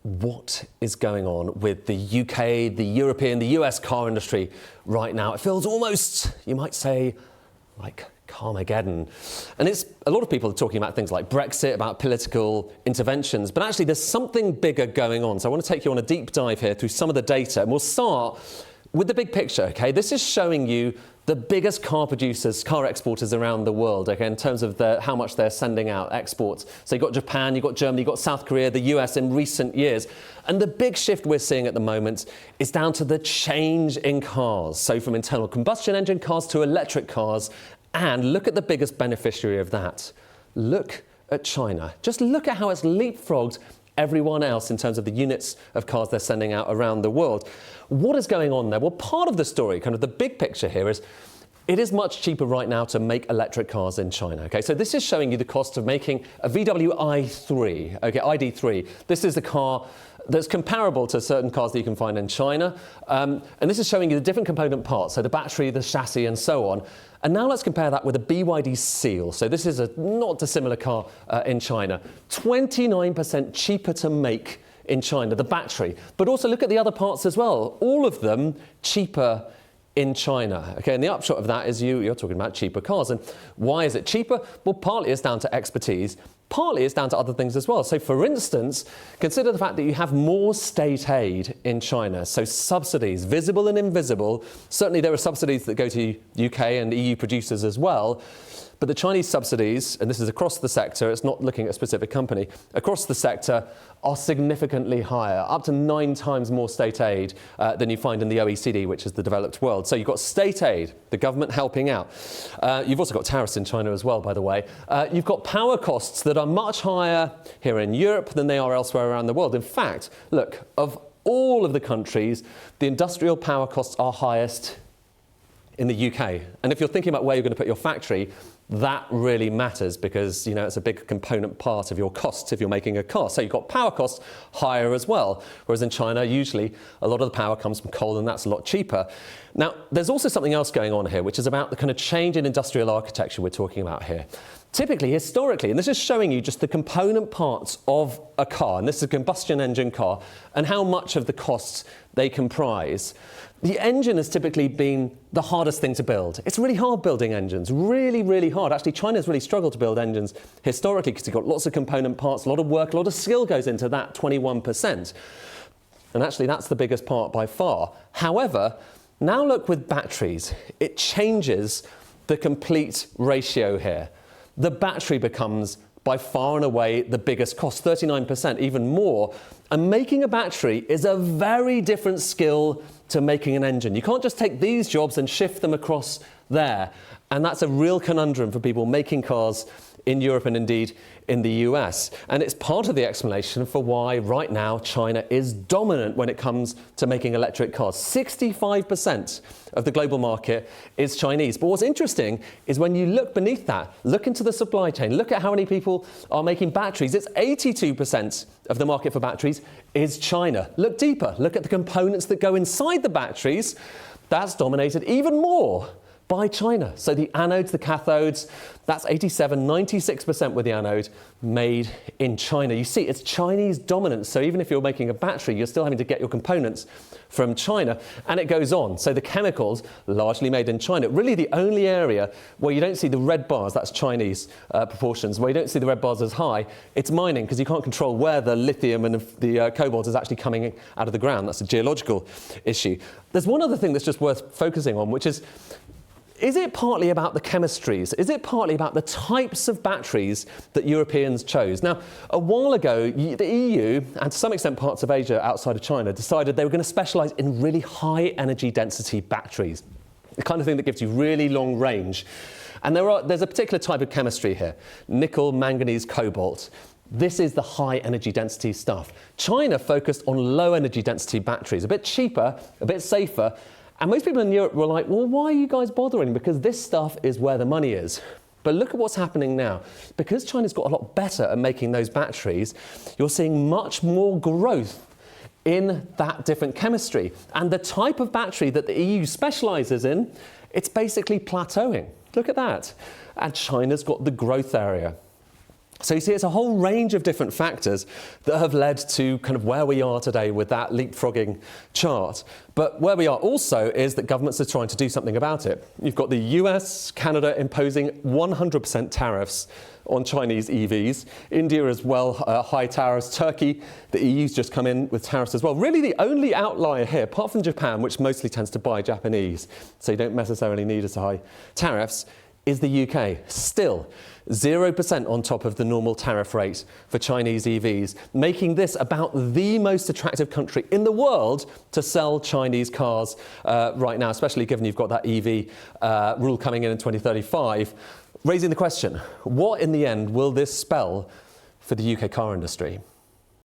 what is going on with the UK, the European, the US car industry right now. It feels almost, you might say, like Carmageddon. And it's a lot of people are talking about things like Brexit, about political interventions, but actually there's something bigger going on. So I want to take you on a deep dive here through some of the data, and we'll start with the big picture, okay? This is showing you the biggest car producers, car exporters around the world, okay, in terms of how much they're sending out, exports. So you've got Japan, you've got Germany, you've got South Korea, the US in recent years. And the big shift we're seeing at the moment is down to the change in cars. So from internal combustion engine cars to electric cars. And look at the biggest beneficiary of that. Look at China. Just look at how it's leapfrogged everyone else in terms of the units of cars they're sending out around the world. What is going on there? Well, part of the story, kind of the big picture here is it is much cheaper right now to make electric cars in China. Okay, so this is showing you the cost of making a VW i3, okay, ID3. This is the car that's comparable to certain cars that you can find in China. And this is showing you the different component parts, so the battery, the chassis, and so on. And now let's compare that with a BYD Seal. So this is a not dissimilar car in China. 29% cheaper to make in China, the battery. But also look at the other parts as well. All of them cheaper in China. Okay, and the upshot of that is you're talking about cheaper cars. And why is it cheaper? Well, partly it's down to expertise. Partly it's down to other things as well. So for instance, consider the fact that you have more state aid in China. So subsidies, visible and invisible. Certainly there are subsidies that go to UK and EU producers as well. But the Chinese subsidies, and this is across the sector, it's not looking at a specific company, across the sector are significantly higher, up to 9 times more state aid than you find in the OECD, which is the developed world. So you've got state aid, the government helping out. You've also got tariffs in China as well, by the way. You've got power costs that are much higher here in Europe than they are elsewhere around the world. In fact, look, of all of the countries, the industrial power costs are highest in the UK. And if you're thinking about where you're going to put your factory, that really matters because, you know, it's a big component part of your costs if you're making a car. So you've got power costs higher as well. Whereas in China, usually a lot of the power comes from coal and that's a lot cheaper. Now, there's also something else going on here, which is about the kind of change in industrial architecture we're talking about here. Typically, historically, and this is showing you just the component parts of a car, and this is a combustion engine car, and how much of the costs they comprise. The engine has typically been the hardest thing to build. It's really hard building engines, really, really hard. Actually, China's really struggled to build engines historically because you've got lots of component parts, a lot of work, a lot of skill goes into that 21%. And actually, that's the biggest part by far. However, now look with batteries. It changes the complete ratio here. The battery becomes by far and away the biggest cost, 39%, even more. And making a battery is a very different skill to making an engine. You can't just take these jobs and shift them across there. And that's a real conundrum for people making cars in Europe and indeed in the US. And it's part of the explanation for why right now China is dominant when it comes to making electric cars. 65% of the global market is Chinese. But what's interesting is when you look beneath that, look into the supply chain, look at how many people are making batteries. It's 82% of the market for batteries is China. Look deeper, look at the components that go inside the batteries. That's dominated even more by China. So the anodes, the cathodes, that's 87, 96% with the anode made in China. You see, it's Chinese dominance. So even if you're making a battery, you're still having to get your components from China. And it goes on. So the chemicals, largely made in China. Really the only area where you don't see the red bars, that's Chinese proportions, where you don't see the red bars as high, it's mining, because you can't control where the lithium and the cobalt is actually coming out of the ground. That's a geological issue. There's one other thing that's just worth focusing on, which is it partly about the chemistries? Is it partly about the types of batteries that Europeans chose? Now, a while ago, the EU, and to some extent parts of Asia outside of China, decided they were going to specialise in really high energy density batteries, the kind of thing that gives you really long range. And there's a particular type of chemistry here, nickel, manganese, cobalt. This is the high energy density stuff. China focused on low energy density batteries, a bit cheaper, a bit safer. And most people in Europe were like, well, why are you guys bothering? Because this stuff is where the money is. But look at what's happening now. Because China's got a lot better at making those batteries, you're seeing much more growth in that different chemistry. And the type of battery that the EU specialises in, it's basically plateauing. Look at that. And China's got the growth area. So you see, it's a whole range of different factors that have led to kind of where we are today with that leapfrogging chart. But where we are also is that governments are trying to do something about it. You've got the US, Canada imposing 100% tariffs on Chinese EVs. India as well, high tariffs. Turkey, the EU's just come in with tariffs as well. Really the only outlier here, apart from Japan, which mostly tends to buy Japanese, so you don't necessarily need as high tariffs, is the UK. Still, 0% on top of the normal tariff rate for Chinese EVs, making this about the most attractive country in the world to sell Chinese cars right now, especially given you've got that EV rule coming in 2035. Raising the question, what in the end will this spell for the UK car industry?